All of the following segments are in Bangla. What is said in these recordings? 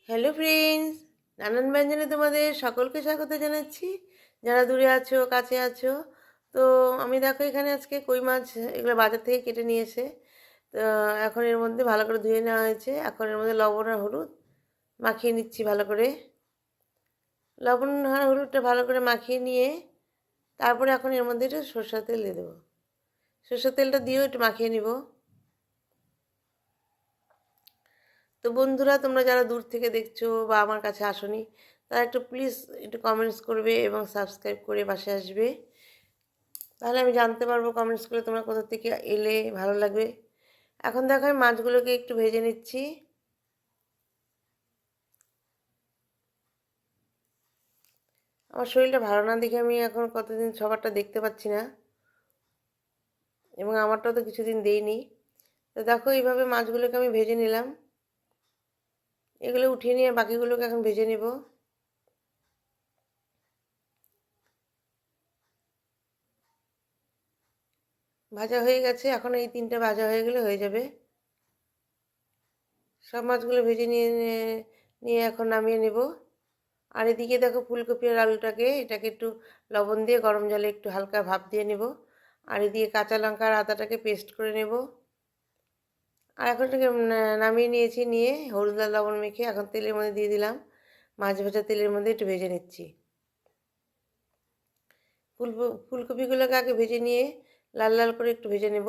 হ্যালো ফ্রেন্ডস, নানান ব্যঞ্জনে তোমাদের সকলকে স্বাগত জানাচ্ছি। যারা দূরে আছো কাছে আছো, তো আমি দেখো এখানে আজকে কই মাছ এগুলো বাজার থেকে কেটে নিয়ে এসে, তো এখন এর মধ্যে ভালো করে ধুয়ে নেওয়া হয়েছে। এখন এর মধ্যে লবণ আর হলুদ মাখিয়ে নিচ্ছি ভালো করে। লবণ আর হলুদটা ভালো করে মাখিয়ে নিয়ে তারপরে এখন এর মধ্যে একটু সরষের তেল দিয়ে দেবো। সরষের তেলটা দিয়েও একটু মাখিয়ে নিব। তো বন্ধুরা, তোমরা যারা দূর থেকে দেখছো বা আমার কাছে আসোনি, তারা একটু প্লিজ একটু কমেন্টস করবে এবং সাবস্ক্রাইব করে পাশে আসবে। তাহলে আমি জানতে পারবো কমেন্টস করে তোমরা কোথা থেকে এলে, ভালো লাগবে। এখন দেখো আমি মাছগুলোকে একটু ভেজে নিচ্ছি। আমার শরীরটা ভালো না দেখে আমি এখন কতদিন সবারটা দেখতে পাচ্ছি না, এবং আমারটাও তো কিছুদিন দেইনি। তো দেখো এইভাবে মাছগুলোকে আমি ভেজে নিলাম। এগুলো উঠিয়ে নিয়ে বাকিগুলোকে এখন ভেজে নেব। ভাজা হয়ে গেছে, এখন এই তিনটা ভাজা হয়ে গেলে হয়ে যাবে। সব মাছগুলো ভেজে নিয়ে নিয়ে এখন নামিয়ে নেব। আর এদিকে দেখো ফুলকপি আর আলুটাকে এটাকে একটু লবণ দিয়ে গরম জলে একটু হালকা ভাপ দিয়ে নেব। আর এদিকে কাঁচা লঙ্কা আর আদাটাকে পেস্ট করে নেব। আর এখন এটাকে নামিয়ে নিয়েছি, নিয়ে হলুদ আর লবণ মেখে এখন তেলের মধ্যে দিয়ে দিলাম। মাছ ভাজা তেলের মধ্যে একটু ভেজে নিচ্ছি। ফুলকপিগুলোকে আগে ভেজে নিয়ে লাল লাল করে একটু ভেজে নেব,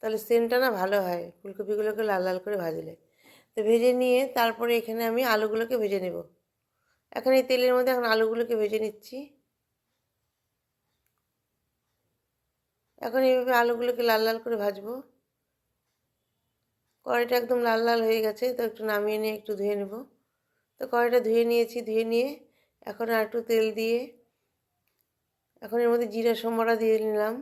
তাহলে সেন্টটা না ভালো হয় ফুলকপিগুলোকে লাল লাল করে ভাজলে। তো ভেজে নিয়ে তারপরে এখানে আমি আলুগুলোকে ভেজে নেব। এখন এই তেলের মধ্যে এখন আলুগুলোকে ভেজে নিচ্ছি। এখন এইভাবে আলুগুলোকে লাল লাল করে ভাজবো। কড়াইটা একদম লাল লাল হয়ে গেছে, তো একটু নামিয়ে নিয়ে একটু ধুয়ে নেব। তো কড়াইটা ধুয়ে নিয়েছি, ধুয়ে নিয়ে এখন আর একটু তেল দিয়ে এখন এর মধ্যে জিরা সম্বরা দিয়ে নিলাম।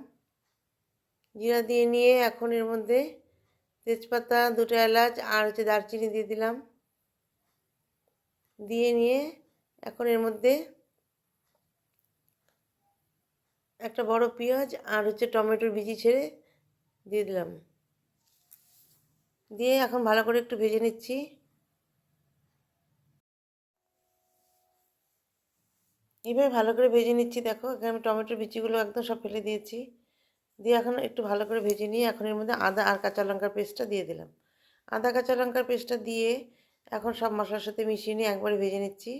জিরা দিয়ে নিয়ে এখন এর মধ্যে তেজপাতা, দুটো এলাচ আর দারচিনি দিয়ে দিলাম। দিয়ে নিয়ে এখন এর মধ্যে একটা বড় পেঁয়াজ আর টমেটোর বিচি ছেড়ে দিয়ে দিলাম। দিয়ে এখন ভালো করে একটু ভেজে নিচ্ছি। এইভাবে ভালো করে ভেজে নিচ্ছি। দেখো এখানে আমি টমেটোর বিচিগুলো একদম সব ফেলে দিয়েছি। দিয়ে এখন একটু ভালো করে ভেজে নিয়ে এখন এর মধ্যে আদা আর কাঁচা লঙ্কার পেস্টটা দিয়ে দিলাম। আদা কাঁচা লঙ্কার পেস্টটা দিয়ে এখন সব মশলার সাথে মিশিয়ে নিয়ে একবারে ভেজে নিচ্ছি।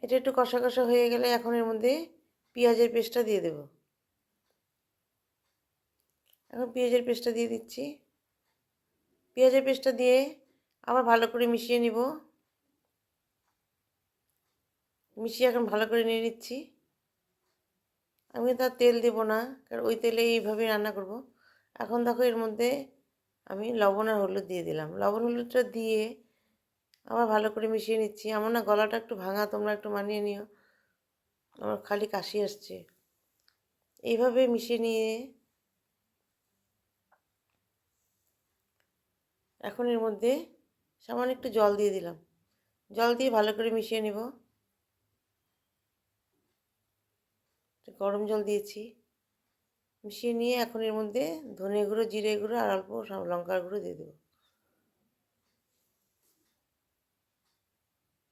এটা একটু কষা কষা হয়ে গেলে এখন এর মধ্যে পেঁয়াজের পেস্টটা দিয়ে দেব। এখন পেঁয়াজের পেস্টটা দিয়ে দিচ্ছি। পেঁয়াজের পেস্টটা দিয়ে আবার ভালো করে মিশিয়ে নিব। মিশিয়ে এখন ভালো করে নিয়ে নিচ্ছি। আমি তার তেল দেবো না, কারণ ওই তেলে এইভাবে রান্না করব। এখন দেখো এর মধ্যে আমি লবণ আর হলুদ দিয়ে দিলাম। লবণ হলুদটা দিয়ে আবার ভালো করে মিশিয়ে নিচ্ছি। আমার না গলাটা একটু ভাঙা, তোমরা একটু মানিয়ে নিও, আমার খালি কাশি আসছে। এইভাবে মিশিয়ে নিয়ে এখন এর মধ্যে সামান্য একটু জল দিয়ে দিলাম। জল দিয়ে ভালো করে মিশিয়ে নেব। গরম জল দিয়েছি। মিশিয়ে নিয়ে এখন এর মধ্যে ধনে গুঁড়ো, জিরে গুঁড়ো আর অল্প লঙ্কার গুঁড়ো দিয়ে দেবো।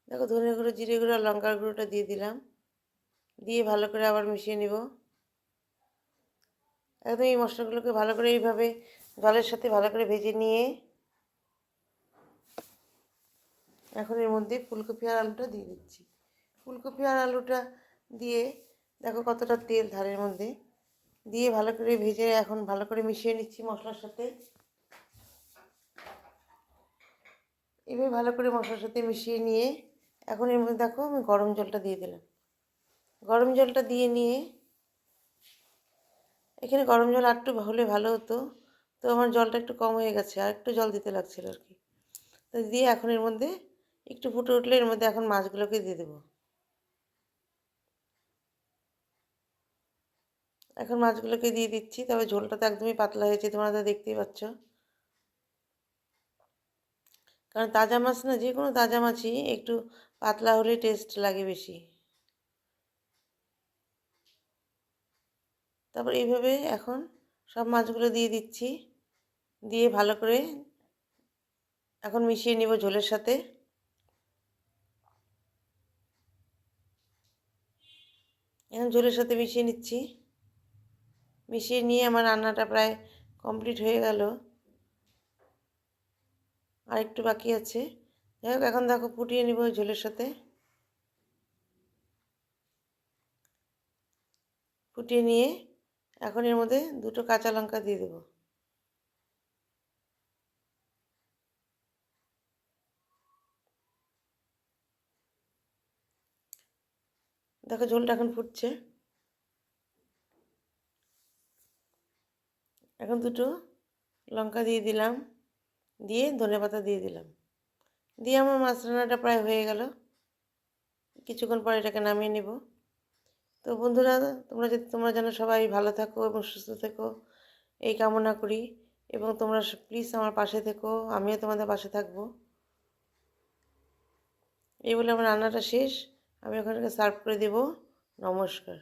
দেখো ধনে গুঁড়ো, জিরে গুঁড়ো আর লঙ্কার গুঁড়োটা দিয়ে দিলাম। দিয়ে ভালো করে আবার মিশিয়ে নেব। একদম এই মশলাগুলোকে ভালো করে এইভাবে জলের সাথে ভালো করে ভেজে নিয়ে এখন এর মধ্যে ফুলকপি আর আলুটা দিয়ে দিচ্ছি। ফুলকপি আর আলুটা দিয়ে দেখো কতটা তেল ধারের মধ্যে দিয়ে ভালো করে ভেজে এখন ভালো করে মিশিয়ে নিচ্ছি মশলার সাথে। এভাবে ভালো করে মশলার সাথে মিশিয়ে নিয়ে এখন এর মধ্যে দেখো আমি গরম জলটা দিয়ে দিলাম। গরম জলটা দিয়ে নিয়ে এখানে গরম জল আর একটু হলে ভালো হতো, তো আমার জলটা একটু কম হয়ে গেছে, আর একটু জল দিতে লাগছিল আর কি। তো দিয়ে এখন এর মধ্যে একটু ফুটে উঠলে এর মধ্যে এখন মাছগুলোকে দিয়ে দেবো। এখন মাছগুলোকে দিয়ে দিচ্ছি। তবে ঝোলটা তো একদমই পাতলা হয়েছে, তোমরা তো দেখতেই পাচ্ছ। কারণ তাজা মাছ না, যে কোনো তাজা মাছই একটু পাতলা হলে টেস্ট লাগে বেশি। তারপর এইভাবে এখন সব মাছগুলো দিয়ে দিচ্ছি। দিয়ে ভালো করে এখন মিশিয়ে নিব ঝোলের সাথে। এখন ঝোলের সাথে মিশিয়ে নিচ্ছি। মিশিয়ে নিয়ে আমার রান্নাটা প্রায় কমপ্লিট হয়ে গেল, আর একটু বাকি আছে। যাই হোক, এখন দেখো ফুটিয়ে নিব ঝোলের সাথে। ফুটিয়ে নিয়ে এখন এর মধ্যে 2টো কাঁচা লঙ্কা দিয়ে দেবো। দেখো ঝোলটা এখন ফুটছে। এখন 2টো লঙ্কা দিয়ে দিলাম, দিয়ে ধনেপাতা দিয়ে দিলাম, দিয়ে আমার মাছ রান্নাটা প্রায় হয়ে গেল। কিছুক্ষণ পরে এটাকে নামিয়ে নেব। তো বন্ধুরা, তোমরা যেন সবাই ভালো থাকো এবং সুস্থ থেকো এই কামনা করি, এবং তোমরা প্লিজ আমার পাশে থেকো, আমিও তোমাদের পাশে থাকবো। এই বলে আমার রান্নাটা শেষ, আমি ওখানে সার্ভ করে দেব। নমস্কার।